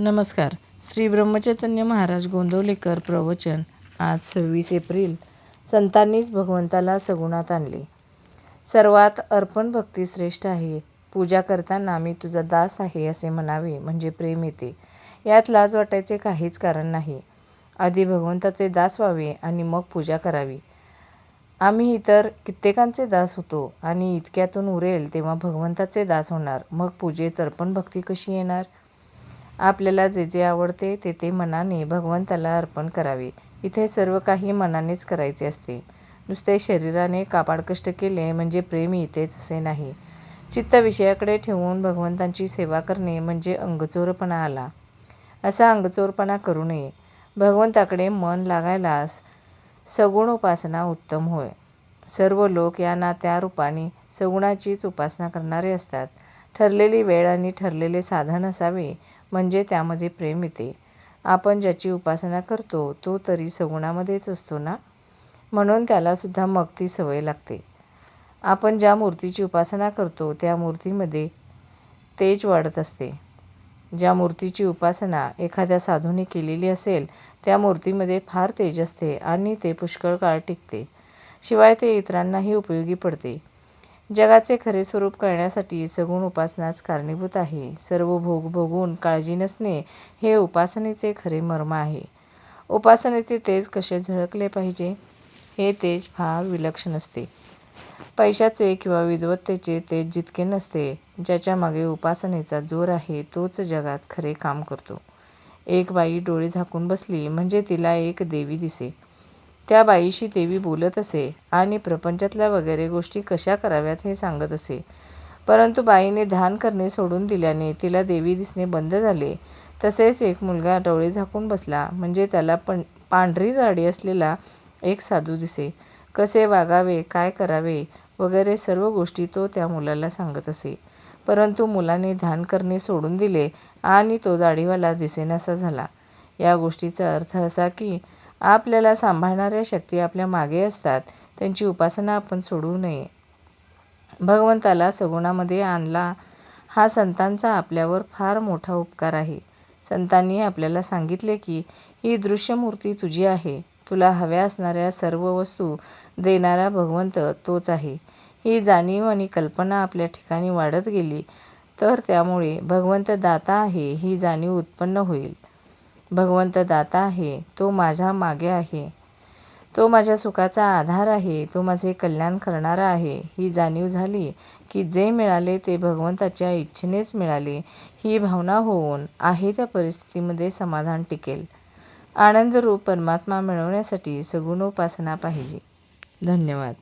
नमस्कार. श्री ब्रह्मचैतन्य महाराज गोंदवलेकर प्रवचन. आज 26 एप्रिल. संतांनीच भगवंताला सगुणात आणले. सर्वात अर्पण भक्ती श्रेष्ठ आहे. पूजा करताना मी तुझा दास आहे असे म्हणावे म्हणजे प्रेम येते. यात लाज वाटायचे काहीच कारण नाही. आधी भगवंताचे दास व्हावे आणि मग पूजा करावी. आम्ही इतर कित्येकांचे दास होतो आणि इतक्यातून उरेल तेव्हा भगवंताचे दास होणार. मग पूजेत अर्पण भक्ती कशी येणार? आपल्याला जे जे आवडते ते ते मनाने भगवंताला अर्पण करावे. इथे सर्व काही मनानेच करायचे असते. नुसते शरीराने काबाड कष्ट केले म्हणजे प्रेम येतेच असे नाही. चित्त विषयाकडे ठेवून भगवंतांची सेवा करणे म्हणजे अंगचोरपणा आला. असा अंगचोरपणा करू नये. भगवंताकडे मन लागायला सगुण उपासना उत्तम होय. सर्व लोक या ना त्या रूपाने सगुणाचीच उपासना करणारे असतात. ठरलेली वेळ आणि ठरलेले साधन असावे म्हणजे त्यामध्ये प्रेम येते. आपण ज्याची उपासना करतो तो तरी सगुणामध्येच असतो ना, म्हणून त्याला सुद्धा मग ती सवय लागते. आपण ज्या मूर्तीची उपासना करतो त्या मूर्तीमध्ये तेज वाढत असते. ज्या मूर्तीची उपासना एखाद्या साधूने केलेली असेल त्या मूर्तीमध्ये फार तेज असते आणि ते पुष्कळ काळ टिकते. शिवाय ते इतरांनाही उपयोगी पडते. जगाचे खरे स्वरूप कळण्यासाठी सगुण उपासनाच कारणीभूत आहे. सर्व भोग भोगून काळजी नसणे हे उपासनेचे खरे मर्म आहे. उपासनेचे तेज कसे झळकले पाहिजे? हे तेज फार विलक्षण असते. पैशाचे किंवा विद्वत्तेचे तेज जितके नसते, ज्याच्या मागे उपासनेचा जोर आहे तोच जगात खरे काम करतो. एक बाई डोळे झाकून बसली म्हणजे तिला एक देवी दिसे. त्या बाईशी देवी बोलत असे आणि प्रपंचातल्या वगैरे गोष्टी कशा कराव्यात हे सांगत असे. परंतु बाईने ध्यान करणे सोडून दिल्याने तिला देवी दिसणे बंद झाले. तसेच एक मुलगा डोळे झाकून बसला म्हणजे त्याला पांढरी दाढी असलेला एक साधू दिसे. कसे वागावे, काय करावे वगैरे सर्व गोष्टी तो त्या मुलाला सांगत असे. परंतु मुलाने ध्यान करणे सोडून दिले आणि तो दाढीवाला दिसेनासा झाला. या गोष्टीचा अर्थ असा की आपल्याला सांभाळणाऱ्या शक्ती आपल्या मागे असतात. त्यांची उपासना आपण सोडू नये. भगवंताला सगुणामध्ये आणला हा संतांचा आपल्यावर फार मोठा उपकार आहे. संतांनी आपल्याला सांगितले की ही दृश्यमूर्ती तुझी आहे. तुला हव्या असणाऱ्या सर्व वस्तू देणारा भगवंत तोच आहे. ही जाणीव आणि कल्पना आपल्या ठिकाणी वाढत गेली तर त्यामुळे भगवंत दाता आहे ही जाणीव उत्पन्न होईल. भगवंत दाता आहे, तो माझ्या मागे आहे, तो माझ्या सुखाचा आधार आहे, तो माझे कल्याण करणारा आहे ही जाणीव झाली की जे मिळाले ते भगवंताच्या इच्छेनेच मिळाले ही भावना होऊन आहे त्या परिस्थितीमध्ये समाधान टिकेल. आनंदरूप परमात्मा मिळवण्यासाठी सगुणोपासना पाहिजे. धन्यवाद.